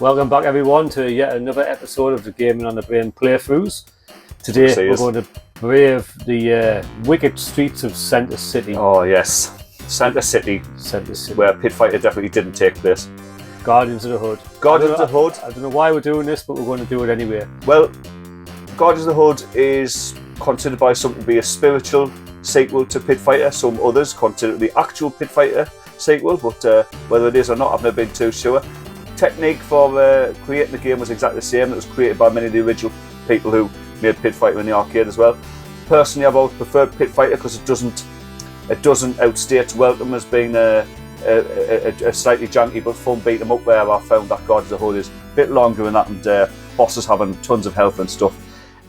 Welcome back everyone to yet another episode of the Gaming on the Brain playthroughs. Today we're going to brave the wicked streets of Centre City. Oh yes, Centre City, where Pit Fighter definitely didn't take place. Guardians of the Hood. Guardians of the Hood. I don't know why we're doing this, but we're going to do it anyway. Well, Guardians of the Hood is considered by some to be a spiritual sequel to Pit Fighter. Some others consider it the actual Pit Fighter sequel, but whether it is or not, I've never been too sure. Technique for creating the game was exactly the same. It was created by many of the original people who made Pit Fighter in the arcade as well. Personally, I've always preferred Pit Fighter because it doesn't outstay its welcome as being a slightly janky but fun beat 'em up. Where I found that Guardians of the Hood is a bit longer than that, and bosses having tons of health and stuff.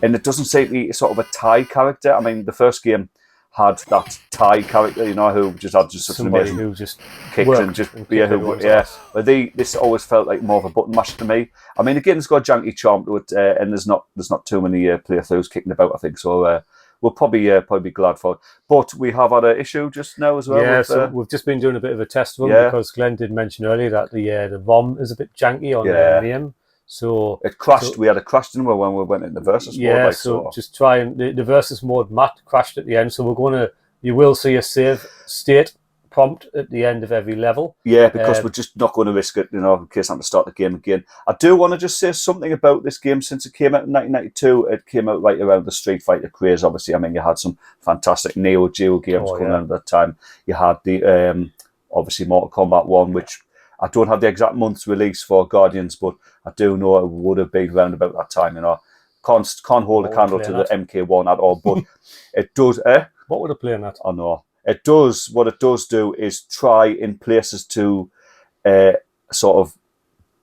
And it doesn't seem to be sort of a tie character. I mean, the first game had that tie character, you know, who just had such an amazing who just kicks and just But this always felt like more of a button mash to me. I mean, again, it's got a janky charm to it, and there's not too many playthroughs kicking about, I think. So we'll probably be glad for it. But we have had an issue just now as well. Yeah, so we've just been doing a bit of a test run because Glenn did mention earlier that the ROM is a bit janky on the name. So it crashed. We had a crash, didn't we, when we went in the versus mode? Yeah, so just try and the versus mode. Matt crashed at the end, so you will see a save state prompt at the end of every level. Yeah, because we're just not going to risk it, you know, in case I have to start the game again. I do want to just say something about this game since it came out in 1992. It came out right around the Street Fighter craze. Obviously, I mean, you had some fantastic Neo Geo games coming out at that time. You had the obviously Mortal Kombat 1, which I don't have the exact month's release for Guardians, but I do know it would have been around about that time, you know. Can't hold a candle to the MK1 at all, but it does. What would I play on that? I know. It does. What it does do is try in places to sort of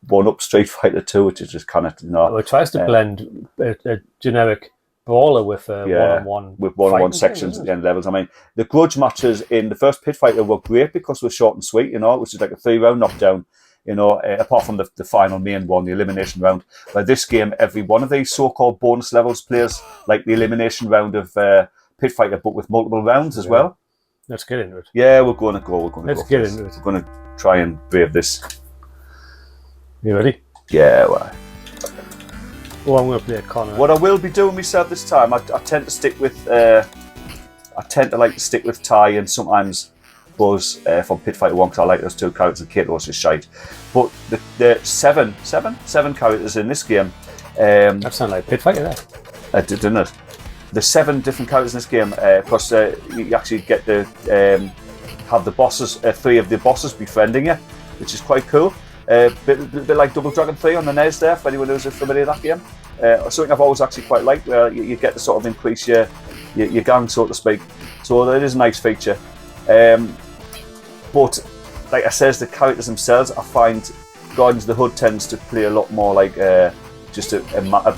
one up Street Fighter 2, which is just kind of, you know. Well, it tries to blend a generic brawler with one-on-one sections at the end levels. I mean, the grudge matches in the first Pit Fighter were great because they were short and sweet, you know. It was just like a 3-round knockdown, you know, apart from the final main one, the elimination round. But this game, every one of these so-called bonus levels plays like the elimination round of Pit Fighter, but with multiple rounds as well. Let's get into it. Yeah, we're going to go. Let's get into it. We're going to try and brave this. You ready? Yeah, well. Oh, I'm going to play a Connor. What I will be doing myself this time, I tend to stick with. I tend to like to stick with Ty and sometimes Buzz from Pit Fighter 1 because I like those two characters. Kato's just shite. But the seven characters in this game. That sounds like Pit Fighter there. Didn't it? The 7 different characters in this game, because you actually get to have the bosses, 3 of the bosses befriending you, which is quite cool. Bit like Double Dragon 3 on the NES there, for anyone who's familiar with that game. Something I've always actually quite liked, where you get to sort of increase your gang, so to speak. So it is a nice feature. But, like I says, the characters themselves, I find Guardians of the Hood tends to play a lot more like just a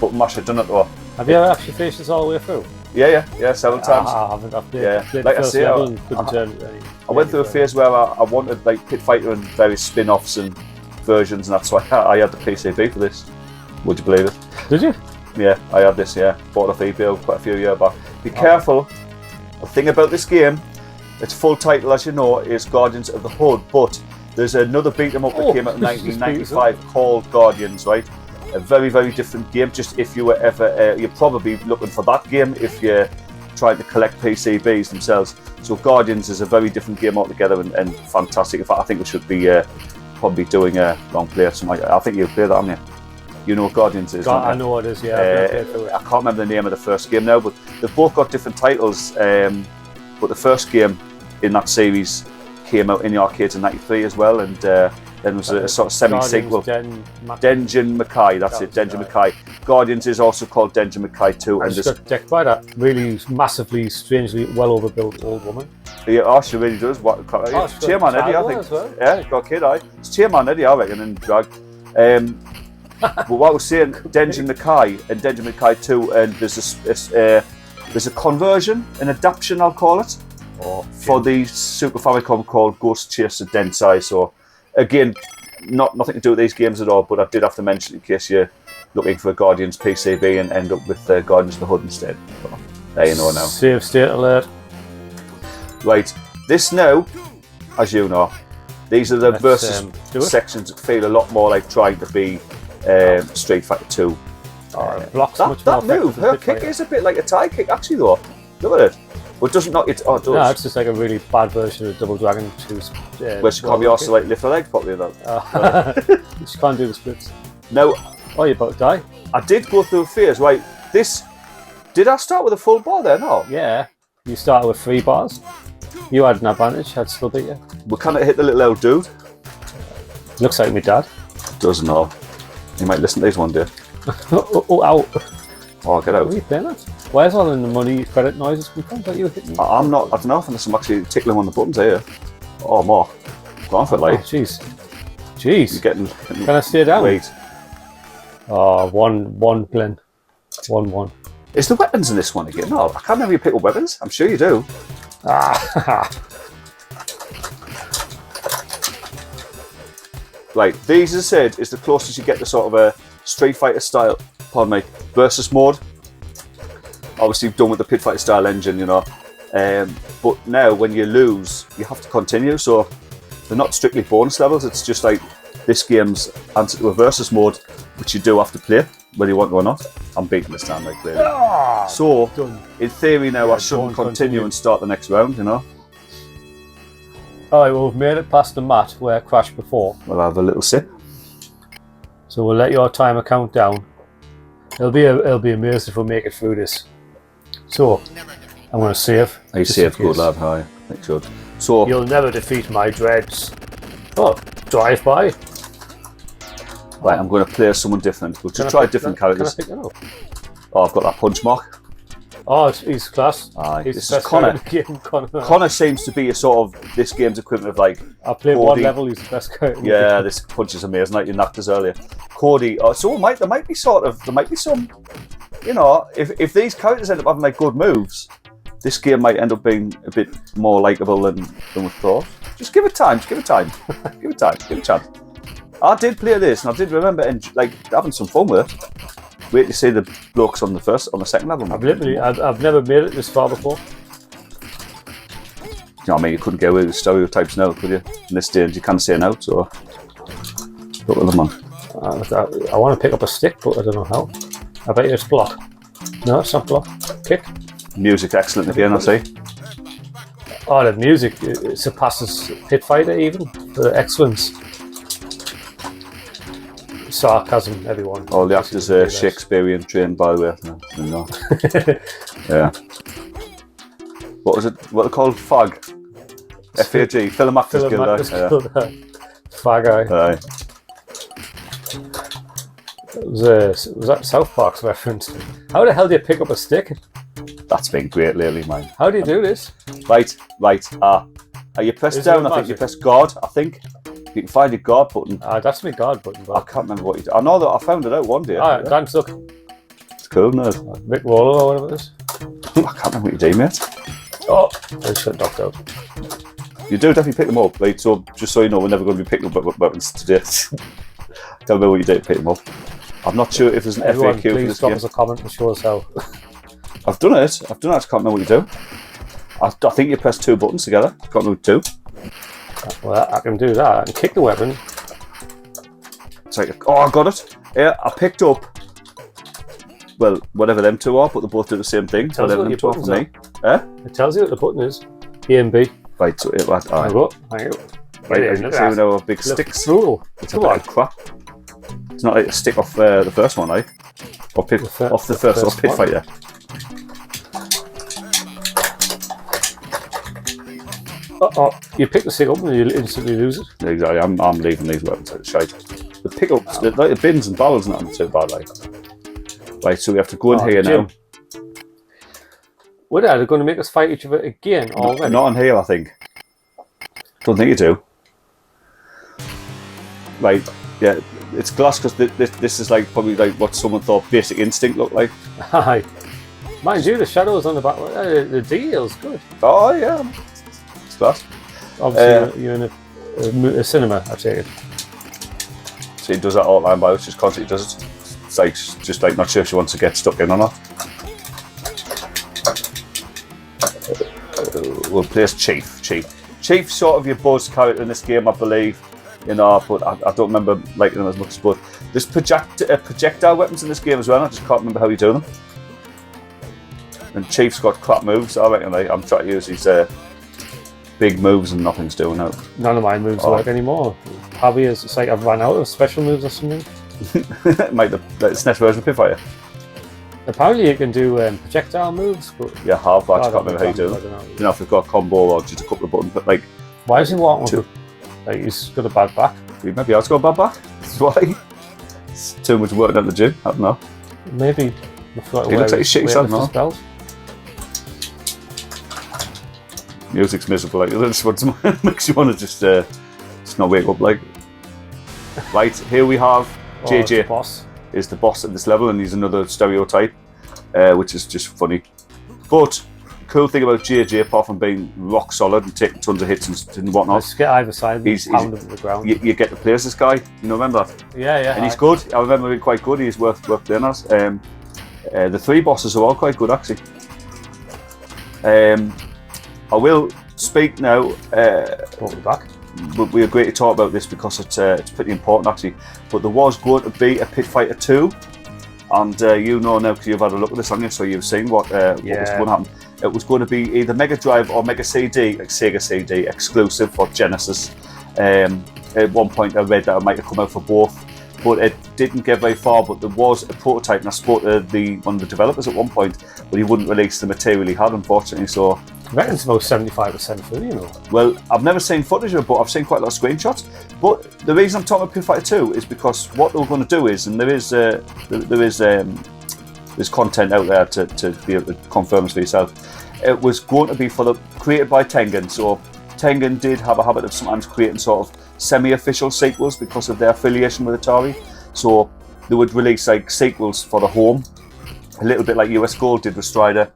button masher, doesn't it? Or, have you ever actually finished this all the way through? Yeah, several times. I haven't. I've played like the first level and couldn't turn it. I went through a phase where I wanted like Pit Fighter and various spin-offs and versions, and that's why I had the PCB for this. Would you believe it? Did you? Yeah, I had this, bought it off eBay quite a few years back. Be careful. The thing about this game, its full title, as you know, is Guardians of the Hood, but there's another beat 'em up that came out in 1995 called Guardians, right? A very, very different game. Just if you were ever, you're probably looking for that game if you're trying to collect PCBs themselves. So Guardians is a very different game altogether and fantastic. In fact, I think we should be probably doing a long play or something like that. I think you'll play that, haven't you? You know what Guardians is, don't you? I know what it is, yeah. I can't remember the name of the first game now, but they've both got different titles. But the first game in that series came out in the arcades in '93 as well, and then was a sort of semi-sequel. Denjin Makai, that's it, Denjin Makai. Guardians is also called Denjin Makai 2. I just got decked by that really massively, strangely well overbuilt old woman. Yeah, she really does. It's Chairman Eddie, I think. Well. Yeah, got a kid, It's Chairman Eddie, I reckon, in drag. But what I was saying, Denjin Makai and Denjin Makai 2, and there's a conversion, an adaptation, I'll call it, for the Super Famicom called Ghost Chaser Densai. So, again, nothing to do with these games at all, but I did have to mention in case you're looking for a Guardians PCB and end up with Guardians of the Hood instead. So, there you know now. Save state alert. Right, this now, as you know, these are the versus sections that feel a lot more like trying to be Street Fighter 2. Blocks much that more move, her kick is a bit like a tie kick actually though. Look at it. But it doesn't knock it. Oh, it does. No, it's just like a really bad version of Double Dragon 2. Where she can't be asked to like lift her legs properly though. She can't do the splits. No. Oh, you're about to die. I did go through a phase, right? Did I start with a full bar there? No. Yeah. You started with 3 bars. You had an advantage. I'd still beat you. We kind of hit the little old dude. Looks like my dad. Doesn't know. He might listen to these one day. Ow. Oh, get out. What are you playing at? Where's all the money credit noises come from? That you hitting? I'm not. I don't know if I'm actually tickling on the buttons here. Oh, more. Go on for it, like. Oh, jeez. Jeez. You're getting. Can I stay down? Wait. Oh, 1-1, Glenn. 1-1. Is there weapons in this one again? No, I can't remember you pick up weapons. I'm sure you do. Right, these, as I said, is the closest you get to sort of a Street Fighter style, pardon me, versus mode. Obviously done with the Pit Fighter style engine, you know. But now when you lose, you have to continue. So they're not strictly bonus levels. It's just like this game's answer to a versus mode, which you do have to play, whether you want to or not. I'm beating this time, like clearly. So in theory now, I shouldn't continue and start the next round, you know. Alright, well, we've made it past the mat where I crashed before. We'll have a little sip. So we'll let your timer count down. It'll be amazing if we make it through this. So, I'm going to save. Are you safe? Good lad, hi. Make sure. So, you'll never defeat my dreads. Oh, drive by. Right, I'm going to play someone different. We'll just try different characters. Can I pick it up? Oh, I've got that punch mark. Oh, he's class. Aye, He's this is Connor. Connor seems to be a sort of this game's equivalent of like. I played Cody. one level. He's the best character. Yeah, this punch is amazing. Like you knocked us earlier, Cody. So there might be some. You know, if these characters end up having like good moves, this game might end up being a bit more likable than we thought. Just give it time. Just give it time. Give it time. Give it a chance. I did play this, and I did remember like having some fun with it. Wait to see the blokes on the second level. I've never made it this far before. You know what I mean? You couldn't get away with stereotypes now, could you? In this stage, you can't say no, so look at them on. I want to pick up a stick, but I don't know how. I bet you it's block. No, it's not block. Kick. Music excellent again, I see. Oh, the music it surpasses Pit Fighter even for the excellence. Sarcasm, everyone. All the actors are Shakespearean trained, by the way. No, they're not. Yeah. What was it? What are they called? FAG. FAG. Film Actors Guild. FAG. Aye. Was that South Park's reference? How the hell do you pick up a stick? That's been great lately, man. How do you do this? Right. You press down, I think you press guard, I think. You can find your guard button. That's my guard button. I can't remember what you do. I know that I found it out one day. Thanks, look. It's cool, nerd. Mick Waller or whatever it is. I can't remember what you do, mate. Oh, I just got knocked out. You do definitely pick them up, right? So just so you know, we're never going to be picking up weapons today. Tell me what you do to pick them up. I'm not sure if there's an FAQ for this drop game. us a comment and show us how. I've done it. I just can't remember what you do. I think you press 2 buttons together. I can't remember 2. Well, I can do that. I can kick the weapon. It's like, oh, I got it. Yeah, I picked up. Well, whatever them two are, but they both do the same thing. So whatever them two are for me. It tells you what the button is. A and B. Right, so it was. Thank you. Right, as you can see, we now have big sticks. Cool. It's a bit of crap. It's not like a stick off the first one, eh? Or off the first Pit Fighter. You pick the stick up and you instantly lose it. Exactly, I'm leaving these weapons out of shite. The pickups, like the bins and barrels, not too bad, like. Right, so we have to go in here Jim. now. What are they going to make us fight each other again already? Not in here, I think. Don't think you do. Right, yeah, it's glass because this is like probably like what someone thought Basic Instinct looked like. Aye. Mind you, the shadows on the back, the detail's good. Oh yeah, it's glass. Obviously, you're in a cinema, I take it. So he does that all the time, by which just constantly does it. It's like just like not sure if she wants to get stuck in or not. We'll place Chief. Chief's sort of your buzz character in this game, I believe. You know, but I don't remember liking them as much. But There's projectile weapons in this game as well. I just can't remember how you do them. And Chief's got crap moves. I reckon I'm trying to use these big moves and nothing's doing it. None of my moves work anymore. Probably it's like I've run out of special moves or something. Might the SNES version of Pit Fighter. Apparently you can do projectile moves, but yeah, half. I just can't remember how you do them. I don't know if you've got a combo or just a couple of buttons, but like. Why is he walking with like he's got a bad back? Maybe I've got a bad back. That's why. It's too much work at the gym. I don't know. Maybe. He looks like he's shit himself now. Music's miserable. Like this makes you want to just not wake up. Like, right here we have JJ. Boss is the boss at this level, and he's another stereotype, which is just funny. But the cool thing about JJ, apart from being rock solid and taking tons of hits and whatnot, just get either side, he's pounded to the ground. You get to play as this guy. You know, remember? Yeah. And he's good. I remember him quite good. He's worth playing as. The three bosses are all quite good, actually. I will speak now. We'll be back. We agreed to talk about this because it's pretty important, actually. But there was going to be a Pit Fighter 2, and you know now because you've had a look at this, haven't you? So you've seen what was going to happen. It was going to be either Mega Drive or Mega CD, like Sega CD, exclusive for Genesis. At one point, I read that it might have come out for both, but it didn't get very far. But there was a prototype, and I spoke to one of the developers at one point, but he wouldn't release the material he had, unfortunately. So. I reckon it's about 75% through, you know. Well, I've never seen footage of it, but I've seen quite a lot of screenshots. But the reason I'm talking about Pit Fighter 2 is because what they're going to do is, and there's content out there to be able to confirm this for yourself. It was going to be created by Tengen. So Tengen did have a habit of sometimes creating sort of semi-official sequels because of their affiliation with Atari. So they would release like sequels for the home, a little bit like US Gold did with Strider.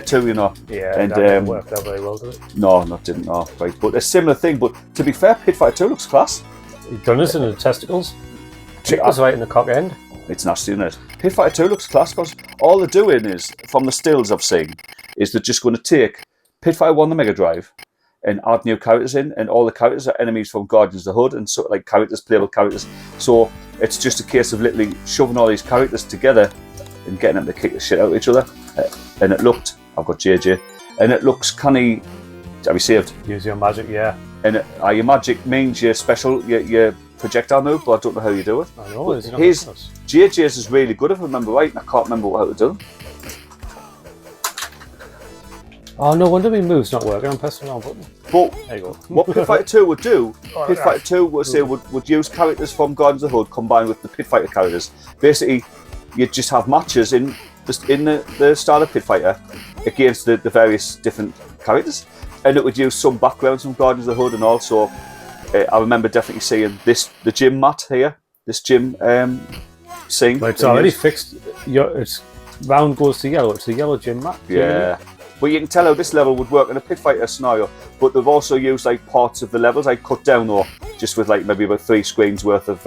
2, you know. Yeah, and that didn't work out very well, did it? No, not didn't. No, right. But a similar thing. But to be fair, Pit Fighter 2 looks class. You've done this in the testicles. Chickens right in the cock end. It's nasty, isn't it? Pit Fighter 2 looks class because all they're doing is, from the stills I've seen, is they're just going to take Pit Fighter 1 the Mega Drive and add new characters in, and all the characters are enemies from Guardians of the Hood and sort of like characters, playable characters. So it's just a case of literally shoving all these characters together and getting them to kick the shit out of each other. And it looked, I've got JJ, and it looks canny. Have you saved? Use your magic, yeah. And your magic means your special, your projectile move, but I don't know how you do it. I know, his JJ's is really good if I remember right, and I can't remember how to do them. Oh, no wonder my move's not working, I'm pressing the wrong button. But there you go. What Pit Fighter 2 would do, Pit Fighter 2 would use characters from Guardians of the Hood combined with the Pit Fighter characters. Basically, you'd just have matches in the style of Pit Fighter against the various different characters, and it would use some backgrounds from Guardians of the Hood, and also I remember definitely seeing the gym mat here, this gym scene. But it's already fixed. It's round goes to yellow. It's the yellow gym mat. Yeah. But you can tell how this level would work in a Pit Fighter scenario. But they've also used like parts of the levels, like cut down or just with like maybe about 3 screens worth of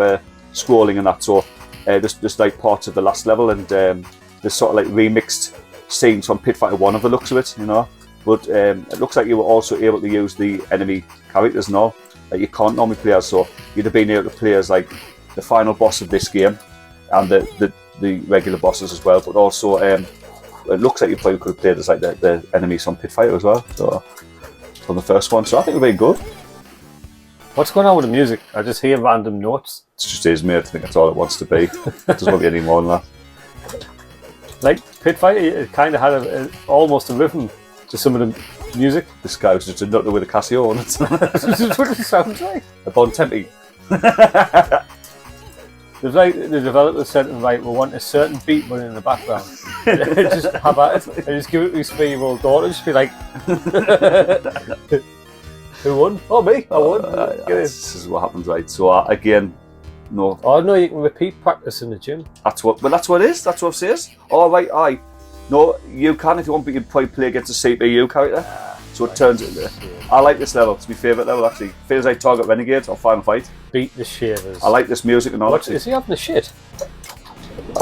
scrolling and that. So there's like parts of the last level, and there's sort of like remixed scenes from Pit Fighter 1 of the looks of it, you know. But it looks like you were also able to use the enemy characters and all that you can't normally play as. So you'd have been able to play as like the final boss of this game and the regular bosses as well. But also it looks like you probably could have played as like the enemies on Pit Fighter as well. So from the first one, so I think it'll be good. What's going on with the music? I just hear random notes. It's just his mate. I think that's all it wants to be. It doesn't want to be any more than that. Like Pit Fighter, it kind of had almost a rhythm to some of the music. This guy was just a nutter with a Casio on it. That's what it sounds like. A Bon Tempi. There's like the developers said, right, we want a certain beat running in the background. Just have at it. And just give it to his 3-year-old daughter. Just be like, who won? Oh, me. I won. This is what happens, right? So again, no. Oh no, you can repeat practice in the gym. That's what it is. That's what it says. All right, aye. No, you can if you want, but you can probably play against a CPU character. So it turns it into. I like this level. It's my favourite level actually. Feels like Target Renegade or Final Fight. Beat the shavers. I like this music and all. What, is he having a shit?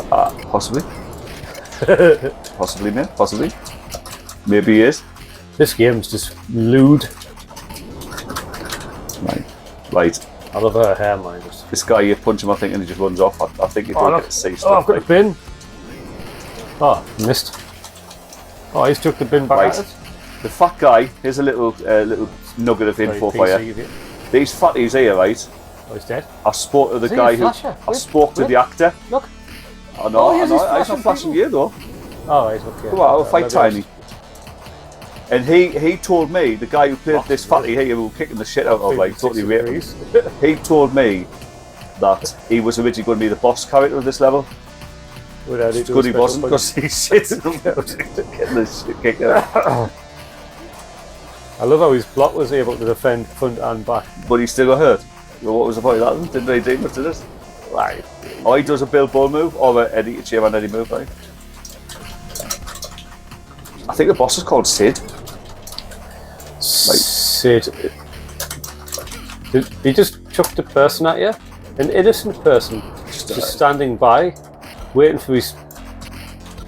Possibly. Possibly, mate. Possibly. Maybe he is. This game's just lewd. Right. I love her hair, man. This guy, you punch him, I think, and he just runs off. I think you don't get to see stuff. Oh, I've got the bin. Oh, missed. Oh, he's took the bin back at it. The fat guy, here's a little nugget of info for you. These fatties here, right? Oh, he's dead. I spoke to the guy who... I spoke to the actor. Look. I know, I know. I'm not flashing you, though. Oh, right, okay. Come on, I'll fight Tiny. And he told me, the guy who played this fatty here, who was kicking the shit out of, like, totally raped, he told me that he was originally going to be the boss character of this level. It's good he wasn't, because he sits about getting the shit kicked out. I love how his block was able to defend front and back. But he still got hurt. Well, what was the point of that? Didn't really do much to this. Right. Or he does a Bill Bull move, or a Chairman Eddie move, right? I think the boss is called Sid. Sid. He just chucked a person at you? An innocent person just standing by, waiting for his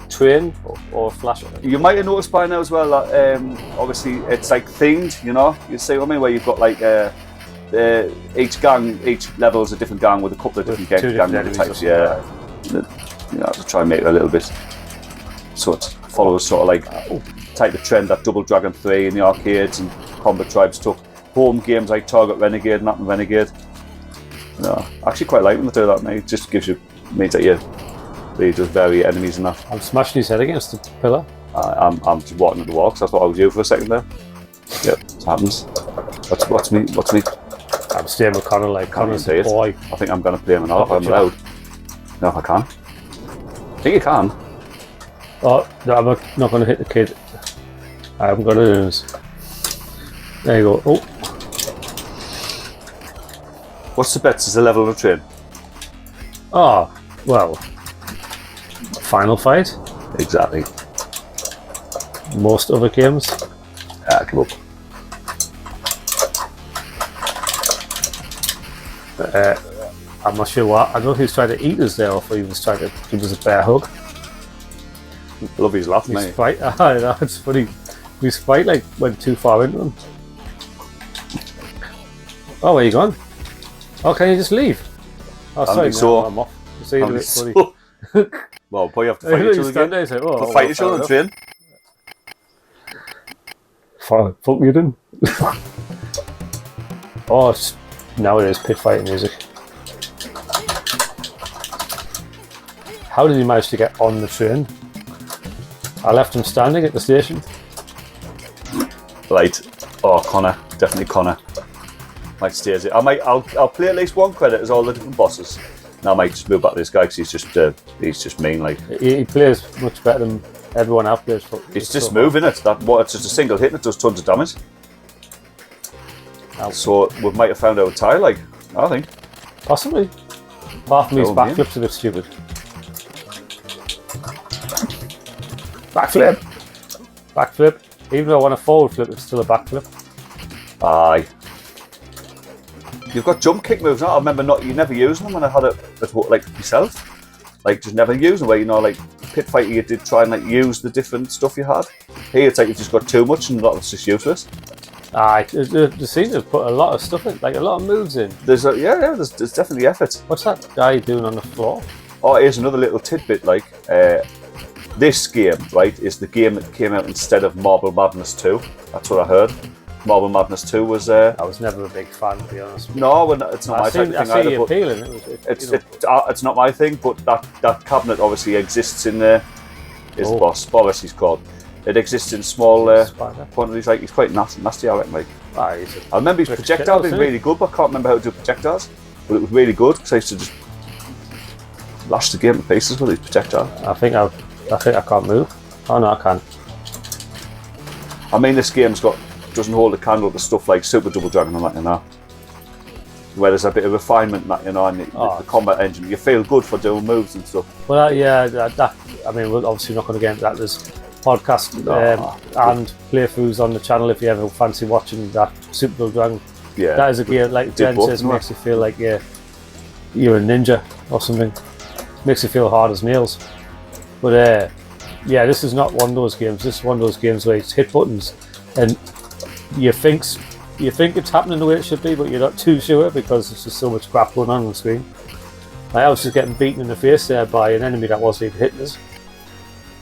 train or flash. You might have noticed by now as well that obviously it's like themed, you know? You see what I mean? Where you've got like each level is a different gang with a couple of different gang types, yeah. You know, to try and make it a little bit so it follows sort of like type of trend that Double Dragon 3 in the arcades and Combat Tribes took. Home games like Target Renegade, Not Renegade. No, I actually quite like when they do that, mate. It just gives you, means that you just vary enemies and that. I'm smashing his head against the pillar. I'm just walking at the wall, because that's what I was doing for a second there. Yep, it happens. What's me? I'm staying with Connor, like Connor's a boy. I think I'm going to play him now if I'm allowed. No, if I can. I think you can. Oh, no, I'm not going to hit the kid. I'm going to lose. There you go. Oh. What's the bets? Is the level of the train? Oh, well. Final fight? Exactly. Most other games? Come up. I'm not sure what. I don't know if he was trying to eat us there or if he was trying to give us a bear hug. Love his laugh, mate. Fight, it's funny. His fight like went too far into him. Oh, where you gone? Oh, can you just leave? Oh, sorry, so. I'm off. See you in a bit, buddy. Well, probably have to fight each other again. There, like, oh, fight each other and train. Fuck you then. Oh, now it is pit fighting music. How did he manage to get on the train? I left him standing at the station. Right. Oh, Connor. Definitely Connor. Might stay as it. I'll play at least one credit as all the different bosses. And I might just move back to this guy because he's just mean. Like he plays much better than everyone else plays. It's just moving it. It's just a single hit and it does tons of damage. So we might have found out a tie, like, I think. Possibly. Apart from his backflip's a bit stupid. Backflip! Backflip. Even though I want a forward flip, it's still a backflip. Aye. You've got jump kick moves now. I remember you never using them when I had it like myself. Like just never using them where, you know, like Pit Fighter you did try and like use the different stuff you had. Here it's like you've just got too much and a lot of it's just useless. Aye, they seem to have put a lot of stuff in, like a lot of moves in. There's definitely effort. What's that guy doing on the floor? Oh, here's another little tidbit, like, this game, right, is the game that came out instead of Marble Madness 2. That's what I heard. Marble Madness 2 was... I was never a big fan, to be honest. No, it's not my type of thing either. Appealing. It's not my thing, but that cabinet obviously exists in there. Is the boss. Boris he's called. It exists in small quantities. Like he's quite nasty, I reckon. Like, I remember his projectile being really good, but I can't remember how to do projectiles. But it was really good because I used to just lash the game to pieces with his projectile. I think I can't move. Oh no, I can. I mean, this game's doesn't hold a candle to stuff like Super Double Dragon and that, you know. Where there's a bit of refinement in that, you know, and the combat engine. You feel good for doing moves and stuff. Well, yeah, I mean, we're obviously not going to get into that. There's podcast and playthroughs on the channel if you ever fancy watching that Super Double Dragon. Yeah, that is a game, like Jen says, makes you feel like you're a ninja or something. Makes you feel hard as nails. But yeah, this is not one of those games. This is one of those games where you hit buttons and your you think it's happening the way it should be, but you're not too sure because there's just so much crap going on the screen. Like, I was just getting beaten in the face there by an enemy that wasn't even hitting us.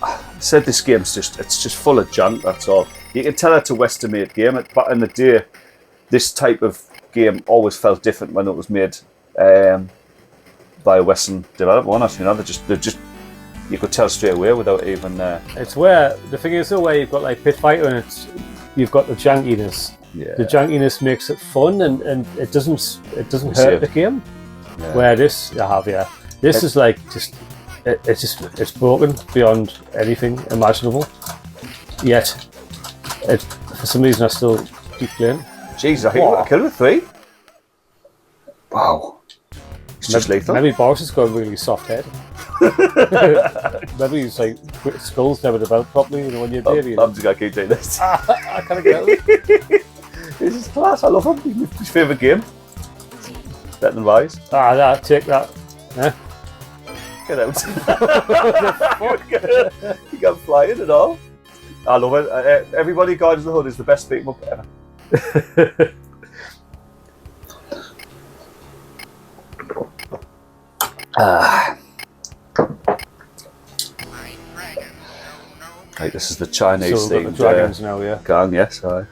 I said this game's just full of junk, that's all. You can tell it's a Western made game. Back in the day, this type of game always felt different when it was made by a Western developer. Honestly, you know, they're just you could tell straight away without even. It's where the thing is, though, where you've got like Pit Fighter and you've got the jankiness. Yeah. The jankiness makes it fun, and it doesn't hurt the game. Yeah. Where this is like it's broken beyond anything imaginable. Yet, for some reason I still keep playing. Jeez, I think I killed with 3. Wow. It's just lethal. Maybe Boris has got a really soft head. Maybe it's like skulls never developed properly, you know, when you're a baby. I'm just going to keep doing this. I can't get it. This is class, I love him. His favourite game. Better than Rise. Take that. Yeah. Get out. You got flying and all. I love it. Everybody Guardians of the Hood is the best beat 'em up ever. Right, this is the Chinese thing. Dragons now, yeah. Gang, yes, aye.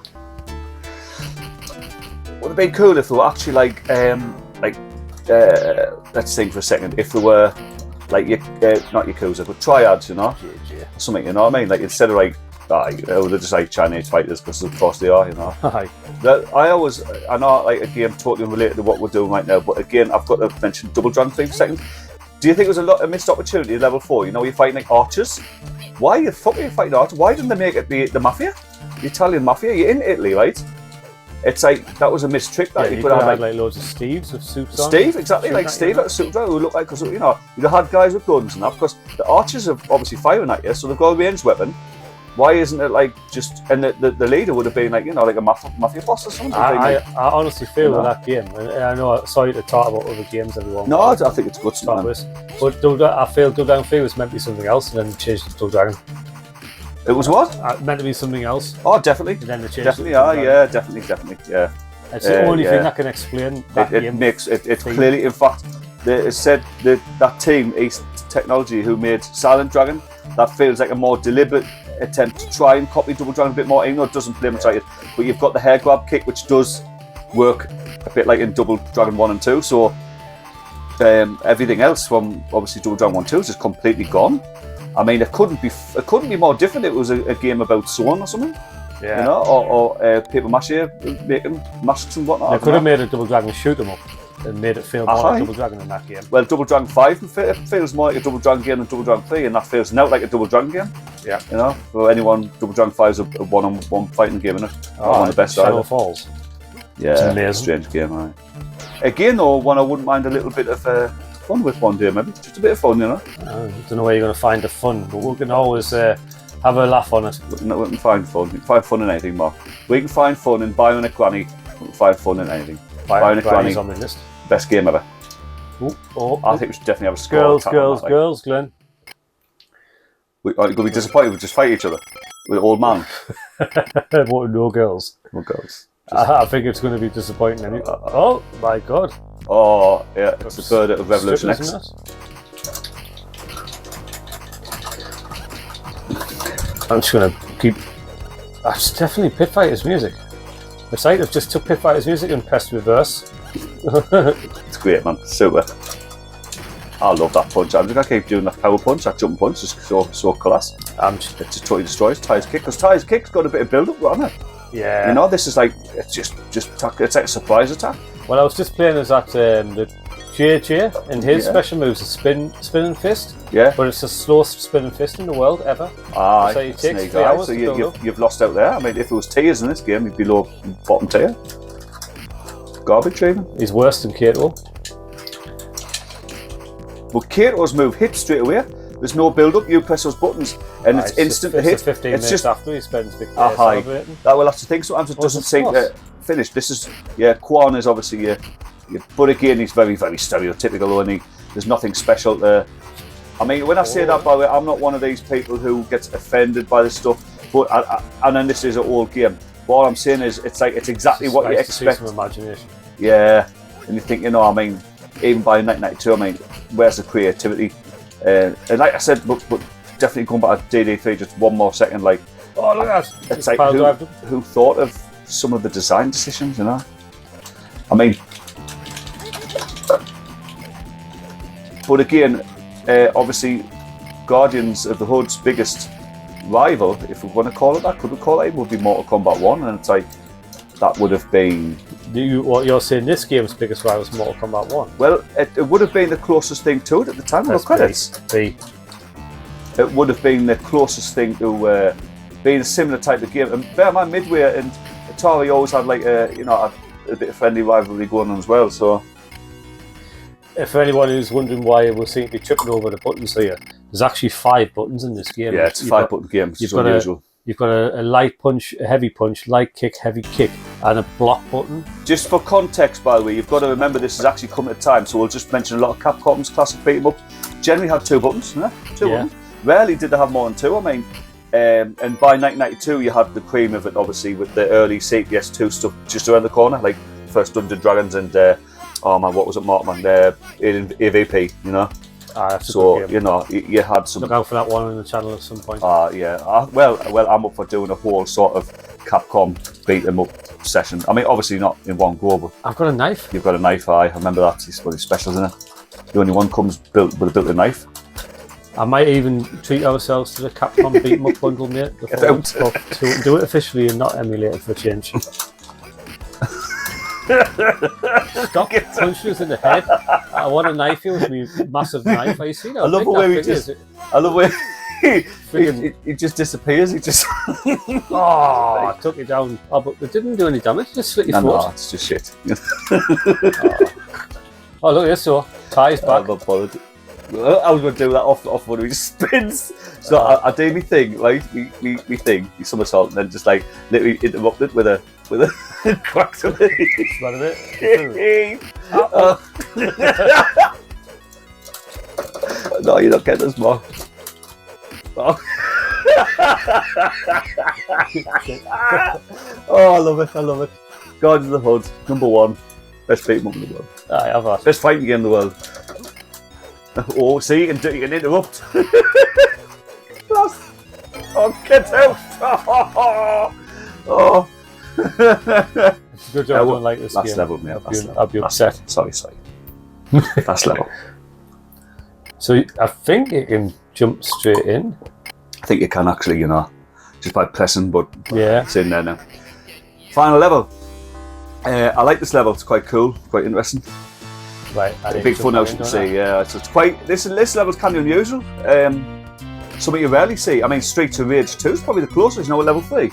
Would have been cool if they were actually let's think for a second. If they were like not Yakuza, but triads, you know, something, you know what I mean? Like instead of like, they're just like Chinese fighters because of course they are, you know. I know like a game totally related to what we're doing right now, but again, I've got to mention Double Dragon 3 for a second. Do you think it was a missed opportunity at level 4? You know, you're fighting like archers. Why the fuck are you fighting archers? Why didn't they make it the mafia? The Italian mafia? You're in Italy, right? It's like, that was a missed trick that you could have had like loads of Steves with suits on. Steve, exactly, like Steve at a suit who look like, because you know, you'd have had guys with guns and that, because the archers are obviously firing at you, so they've got a ranged weapon. Why isn't it like just, and the leader would have been like, you know, like a mafia boss or something? I honestly feel with that game, and I know, sorry to talk about other games everyone. No, I think it's good stuff. But I feel Double Dragon 3 was meant to be something else, and then they changed it to Double Dragon. It was what? Meant to be something else. Oh, definitely. And then they changed definitely, definitely, yeah. It's the only thing that can explain that game. It's clearly, in fact, it said that team, East Technology, who made Silent Dragon, that feels like a more deliberate attempt to try and copy Double Dragon a bit more, even though it doesn't play much like it. But you've got the hair grab kick, which does work a bit like in Double Dragon 1 and 2. So everything else from obviously Double Dragon 1 and 2 is just completely gone. I mean, it couldn't be more different. It was a game about sewing or something. Yeah. You know, or paper mache, making masks and whatnot. They could have made a Double Dragon shoot 'em up and made it feel more like Double Dragon in that game. Well, Double Dragon 5 feels more like a Double Dragon game than Double Dragon 3, and that feels now like a Double Dragon game. Yeah. You know, for anyone, Double Dragon 5 is a one-on-one fighting game, isn't it? One of the best. Shadow Falls. Yeah, it's amazing. Strange game, right? Again, though, one I wouldn't mind a little bit of fun with one day, maybe. Just a bit of fun, you know? I don't know where you're going to find the fun, but we can always have a laugh on it. We can find fun. We can find fun in anything, Mark. We can find fun in Bionic Granny. We can find fun in anything. Bionic Granny's on my list. Best game ever. I think we should definitely have a score. Girls, Glenn. Are you going to be disappointed we just fight each other? With old man? No girls. No girls. I think it's going to be disappointing anyway. Oh my god. Oh, yeah, it's the third of Revolution X. I'm just going to keep... That's definitely Pit Fighter's music. It's like I've just took Pit Fighter's music and pressed reverse. It's great, man. Super. I love that punch. I'm just going to keep doing that power punch, that jump punch. It's so class. It just totally destroys Ty's kick, because Ty's kick's got a bit of build-up, hasn't it? Yeah. You know, this is like, it's just attack. It's like a surprise attack. Well, I was just playing as that the JJ, and his special move's a spinning fist. Yeah. But it's the slowest spinning fist in the world ever. So it takes 3 hours. So you've lost out there. I mean, if it was tiers in this game, you'd be low bottom tier. Garbage even. He's worse than Kato. But Kato's move hits straight away. There's no build-up. You press those buttons, and it's instant to hit. 15 minutes just after he spends big day celebrating. That will have to think. Sometimes it doesn't seem to finish. This is Quan is obviously but again he's very, very stereotypical, and there's nothing special there. I mean, when I say that, by the way, I'm not one of these people who gets offended by this stuff. But and then this is an old game. What I'm saying is, it's exactly what you expect. Some imagination. Yeah, and you think, I mean, even by 1992, I mean, where's the creativity? And like I said, but definitely going back to DD3 just one more second, like, oh look at that! It's like who thought of some of the design decisions, I mean, but again, obviously, Guardians of the Hood's biggest rival, if we want to call it that, could we call it? Would be Mortal Kombat 1, and it's like that would have been. What you're saying? This game's biggest rival is Mortal Kombat 1. Well, it would have been the closest thing to it at the time. Look at it. It would have been the closest thing to being a similar type of game. And bear in mind, Midway and Atari always had like a bit of friendly rivalry going on as well. So, for anyone who's wondering why we seem to be tripping over the buttons here, there's actually 5 buttons in this game. Yeah, it's a 5-button game. It's unusual. You've got a light punch, a heavy punch, light kick, heavy kick, and a block button. Just for context, by the way, you've got to remember this has actually come at a time, so we'll just mention a lot of Capcom's classic beat 'em up. Generally had 2 buttons, Two buttons. Rarely did they have more than 2. I mean, and by 1992, you had the cream of it, obviously, with the early CPS2 stuff just around the corner, like first Dungeons & Dragons and oh man, what was it, Markman? AVP, so you had some. Look out for that one on the channel at some point. Yeah. Well, I'm up for doing a whole sort of Capcom beat 'em up session. I mean, obviously not in one go, but I've got a knife. You've got a knife. I remember that. It's one of the specials, isn't it? The only one comes built with a built-in knife. I might even treat ourselves to the Capcom beat 'em up bundle, mate. To do it officially and not emulate it for a change. Stop punching us in the head. I want a knife here with me, massive knife. I see that. I love the way he just disappears. He just. I took it down. Oh, but it didn't do any damage. Just slit your throat. No, it's just shit. Oh, look at this. So ties back. I'm not bothered. I was going to do that off one of his spins. So I do my thing, right? Me thing, my somersault, and then just like literally interrupt it with a crack to me. Smell it. No, you're not getting this, Mark. Oh. I love it. Guardians of the Hood, #1, best beat 'em up in the world. I have that. Best fighting game in the world. Oh, see, you can interrupt. Oh, get out! Oh. It's a good job I don't like this last game. Level, mate. I'll be upset. Sorry. Last level. So I think you can jump straight in. I think you can actually, just by pressing, but it's in there now. Final level. I like this level. It's quite cool, quite interesting. Right, a big fun house to see. Yeah, so it's quite. This level's kind of unusual. Something you rarely see. I mean, Streets of Rage 2 is probably the closest. At level 3.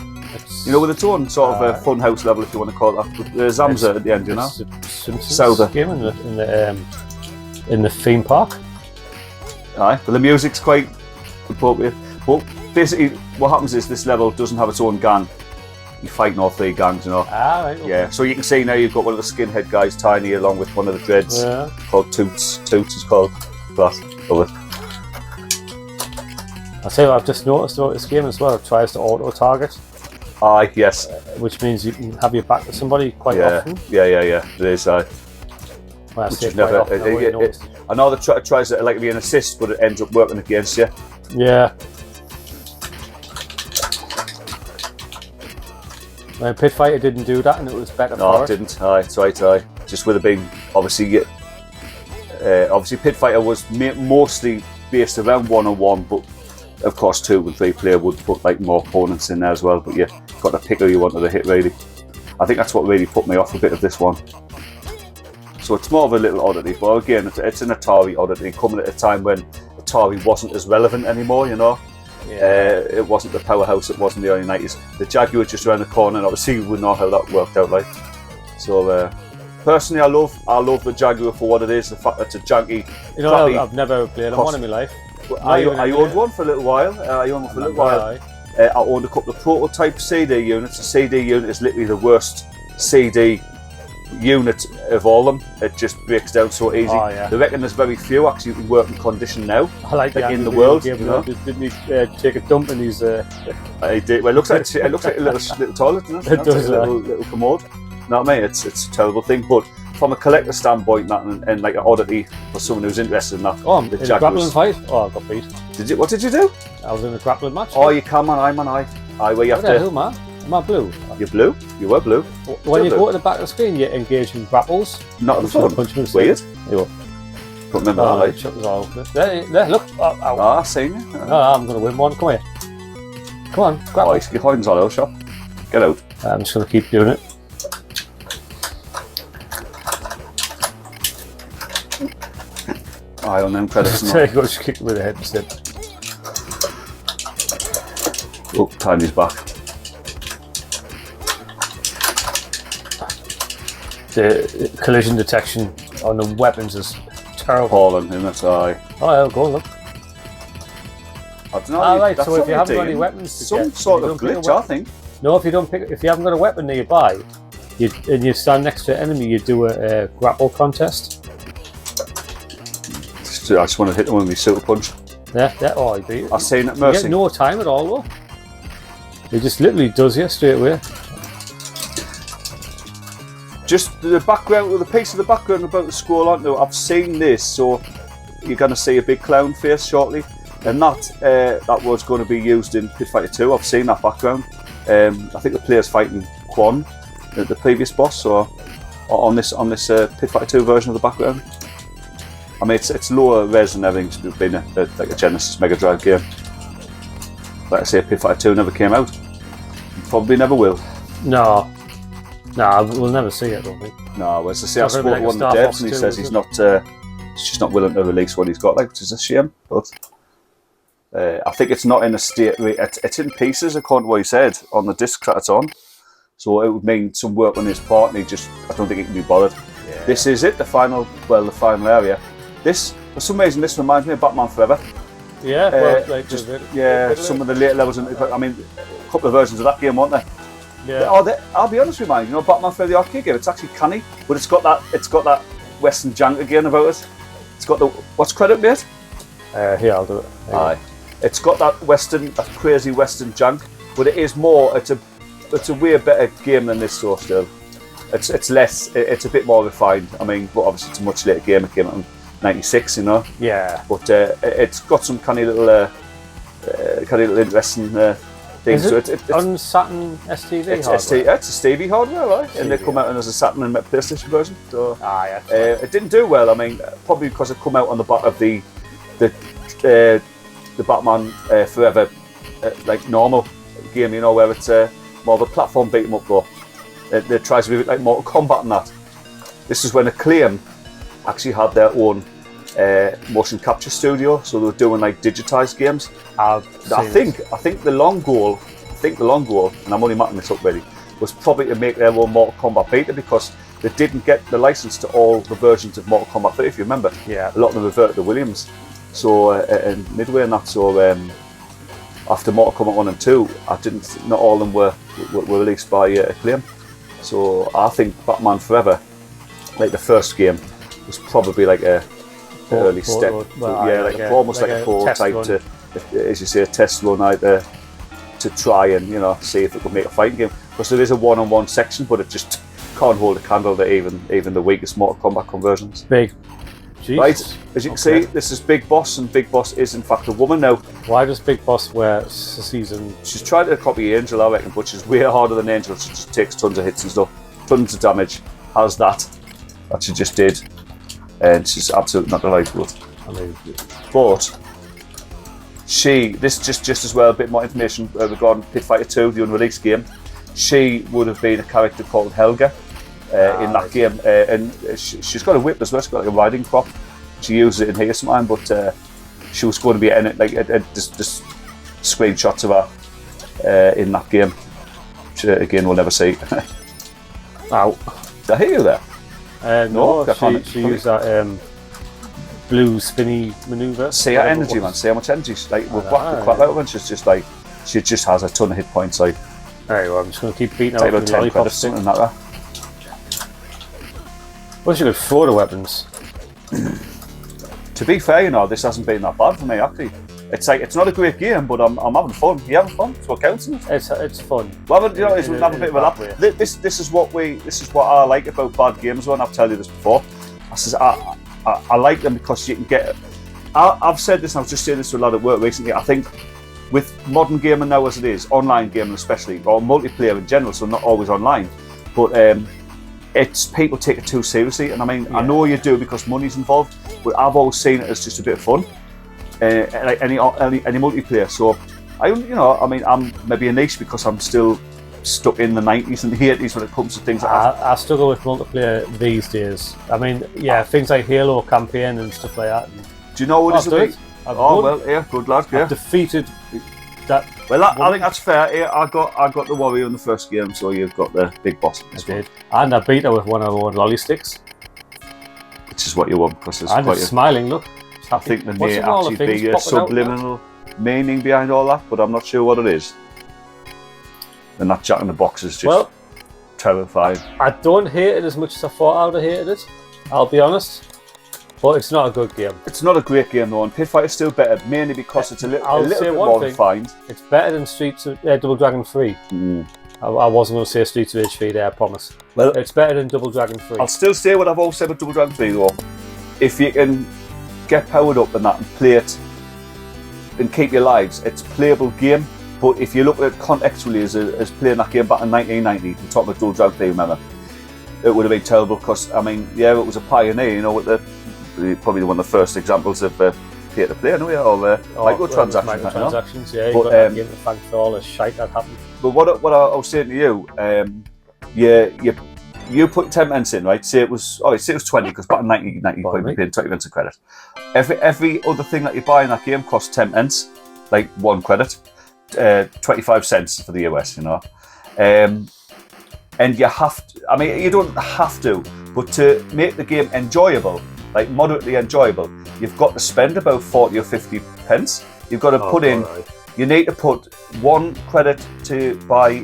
With its own sort of a fun house level, if you want to call it that. The Zamza at the end, Souther game in the theme park. Aye, but the music's quite appropriate. But basically, what happens is this level doesn't have its own gang. You're fighting all 3 gangs, Right, okay. Yeah, so you can see now you've got one of the skinhead guys, Tiny, along with one of the dreads called Toots. Toots is called. Love it. I'll tell you what, I've just noticed about this game as well, it tries to auto-target. Aye, yes. Which means you can have your back to somebody quite often. Yeah. It is. Well, I say quite often, I know that it tries to be an assist, but it ends up working against you. Yeah. When Pit Fighter didn't do that, and it was better for it. No, it didn't. Aye, it's right. Aye, just with it being obviously Pit Fighter was mostly based around 1-on-1, but of course 2 and 3 player would put like more opponents in there as well. But you've got to pick who you want to hit really. I think that's what really put me off a bit of this one. So it's more of a little oddity, but again, it's an Atari oddity coming at a time when Atari wasn't as relevant anymore. It wasn't the powerhouse it was in the early 90s. The Jaguar just around the corner, and obviously we know how that worked out like. So personally, I love the Jaguar for what it is. The fact that it's a janky. I've never played one in my life. I owned one for a little while. I owned a couple of prototype CD units. A CD unit is literally the worst CD unit of all of them, it just breaks down so easy. Oh, yeah. They reckon there's very few actually in working condition now. I like the in the world. Game, didn't he take a dump in his? I did. Well, it looks like a little toilet, doesn't it? It does. Like a little commode. Know what I mean? It's a terrible thing, but from a collector standpoint, that and like an oddity for someone who's interested in that. Oh, in a grappling fight. Oh, I got beat. Did you? What did you do? I was in a grappling match. Oh, you can, man. Aye. Where you have to. Hell, man. Am I blue? You're blue. You were blue. When you go to the back of the screen, you engage in grapples. Not at the front. Weird. You don't remember that, right? Shut us all. There, look. Oh. I seen you. No, I'm going to win one. Come here. Come on, grapple. Oh, you're hiding on our shop. Get out. I'm just going to keep doing it. Aye, on them credits. There you go, just kick him with the head instead. Oh, Tiny's back. The collision detection on the weapons is terrible. Appalling, isn't it? Aye. Oh, yeah, go on, look. I don't know. Alright, so if you haven't got any weapons to some get, sort of glitch, I think. No, if you haven't got a weapon nearby, and you stand next to an enemy, you do a grapple contest. I just want to hit them with my super punch. Yeah, oh, I beat it. I've seen it, Mercy. You get no time at all, though. It just literally does you straight away. Just the background, the piece of the background about to scroll on to, I've seen this, so you're going to see a big clown face shortly, and that was going to be used in Pit Fighter 2. I've seen that background. I think the player's fighting Quan, the previous boss, or on this Pit Fighter 2 version of the background. I mean, it's lower res than everything's been like a Genesis Mega Drive game. Like I say, Pit Fighter 2 never came out. Probably never will. No, we'll never see it, I don't think. No, as I say, I spoke to one of the devs and he says he's just not willing to release what he's got, like, which is a shame. But I think it's not in a state. It's in pieces, according to what he said on the disc that it's on. So it would mean some work on his part, and I don't think he can be bothered. Yeah. This is it, the final area. This, for some reason, this reminds me of Batman Forever. Yeah, well, some of the later levels. I mean, a couple of versions of that game, weren't there? Yeah. I'll be honest with you, Batman Forever, the arcade game. It's actually canny, but it's got that Western jank again about it. It's got the what's credit, mate? Here, I'll do it. Aye, it's got that crazy Western jank, but it is more. It's a way better game than this sort of. It's less. It's a bit more refined. I mean, but obviously it's a much later game. It came out in '96, Yeah. But it's got some canny little interesting things. Is it on Saturn STV hardware? It's a Stevie hardware, right? And they come out as a Saturn and PlayStation version. So yeah. It didn't do well. I mean, probably because it come out on the back of the Batman Forever like normal game, where it's more of a platform beat 'em up though. It tries to be like Mortal Kombat and that. This is when Acclaim actually had their own motion capture studio, so they were doing like digitized games. I think the long goal, and I'm only marking this up really, was probably to make their own Mortal Kombat beta, because they didn't get the license to all the versions of Mortal Kombat 3, if you remember. Yeah. A lot of them reverted to Williams. So and Midway and that. So after Mortal Kombat 1 and 2, not all of them were released by Acclaim. So I think Batman Forever, like the first game, was probably like a early step. Almost like a prototype to, as you say, a test run out there to try and see if it could make a fighting game. Because there is a one-on-one section, but it just can't hold a candle to even the weakest Mortal Kombat conversions. Big. Jesus. Right, as you can see, this is Big Boss, and Big Boss is in fact a woman now. Why does Big Boss wear season? She's tried to copy Angel, I reckon, but she's way harder than Angel. She just takes tons of hits and stuff, tons of damage. Has that she just did, and she's absolutely not delightful. But this just as well, a bit more information regarding Pit Fighter 2, the unreleased game. She would have been a character called Helga. In that game, and she's got a whip as well. She's got like a riding crop. She uses it in here sometime, but she was going to be in it, like just screenshots of her in that game, which again we'll never see. Ow! Did I hit you there? No, she used that blue spinny maneuver. See her energy, man. See how much energy. Like we've whacked the crap out of her. She's just like she just has a ton of hit points. Like Alright, well, I'm just going to keep beating her. Take about 10 credits, something like that. Once you could throw the weapons. To be fair, this hasn't been that bad for me actually. It's like it's not a great game, but I'm having fun. You having fun? That's what counts, isn't it? It's fun. Well, it's have a bit of a laugh. This is what I like about bad games. When I've told you this before, I like them because you can get. I've said this, and I've just said this to a lot at work recently. I think with modern gaming now as it is, online gaming especially, or multiplayer in general, so not always online, but it's people take it too seriously. And I mean, I know you do because money's involved, but I've always seen it as just a bit of fun. Like any multiplayer. So I'm maybe a niche because I'm still stuck in the 90s and the 80s when it comes to things like that. I struggle with multiplayer these days. I mean, things like Halo campaign and stuff like that. Do you know what it is? Good lad. Yeah, I've defeated that. Well, I think that's fair. Yeah, I got the warrior in the first game, so you've got the big boss. I did, and I beat her with one of our own lolly sticks, which is what you want because it's and quite it's smiling. Look. I think there may actually be a subliminal meaning behind all that, but I'm not sure what it is. And that Jack in the Box is just terrifying. I don't hate it as much as I thought I would have hated it, I'll be honest. But it's not a good game. It's not a great game though, and Pit Fighter's still better, mainly because it's a little bit more refined. It's better than Double Dragon 3. I wasn't going to say Streets of Rage 3 there, I promise. Well, it's better than Double Dragon 3. I'll still say what I've always said with Double Dragon 3 though. If you can get powered up and that and play it and keep your lives, it's a playable game. But if you look at it contextually as playing that game back in 1990, the top of Double Dragon 3, remember, it would have been terrible because, I mean, it was a pioneer, with probably one of the first examples of pay-to-play, or microtransactions. Microtransactions, you got that game to thank for all the shite that happened. But what I was saying to you, you put 10 pence in, right? Say it was 20 because back in 1990 you probably paid 20 pence of credit. Every other thing that you buy in that game costs 10 pence, like 1 credit, 25 cents for the US, and you have to. I mean, you don't have to, but to make the game enjoyable, like moderately enjoyable, you've got to spend about 40 or 50 pence. You've got to put in. Right. You need to put 1 credit to buy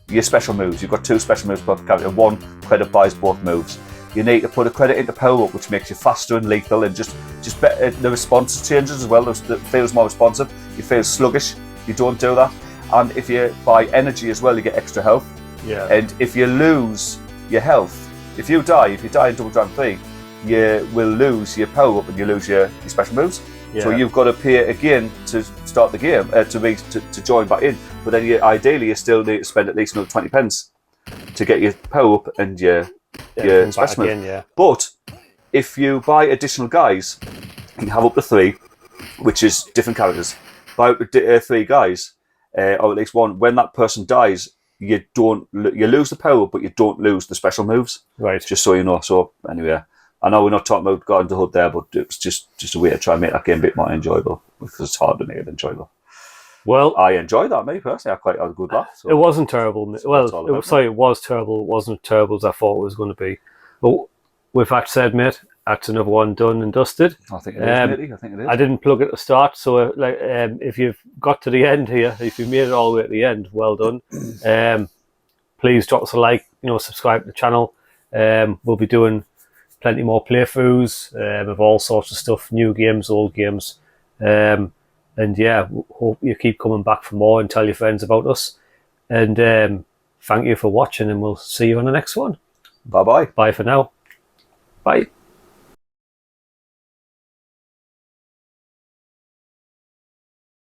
your special moves. You've got 2 special moves per character. 1 credit buys both moves. You need to put a credit into power up, which makes you faster and lethal, and just better. The response changes as well. It feels more responsive. You feel sluggish. You don't do that. And if you buy energy as well, you get extra health. Yeah. And if you lose your health, if you die in Double Dragon 3, you will lose your power up and you lose your special moves. Yeah. So you've got to pay again to start the game, to join back in. But then ideally you still need to spend at least another 20 pence to get your power up and your special moves. Yeah. But if you buy additional guys, you have up to 3, which is different characters. Buy up to 3 guys, or at least 1. When that person dies, you lose the power, but you don't lose the special moves. Right. Just so you know. So anyway, I know we're not talking about God in the Hood there, but it's just a way to try and make that game a bit more enjoyable, because it's hard to make it enjoyable. Well, I enjoyed that, me personally. I quite had a good laugh. So. It wasn't terrible. It was terrible. It wasn't as terrible as I thought it was going to be. But with that said, mate, that's another one done and dusted. I think it is, I think it is. I didn't plug at the start, so if you've got to the end here, if you've made it all the way at the end, well done. Please drop us a like, subscribe to the channel. We'll be doing plenty more playthroughs of all sorts of stuff, new games, old games. And hope you keep coming back for more and tell your friends about us. And thank you for watching, and we'll see you on the next one. Bye-bye. Bye for now. Bye.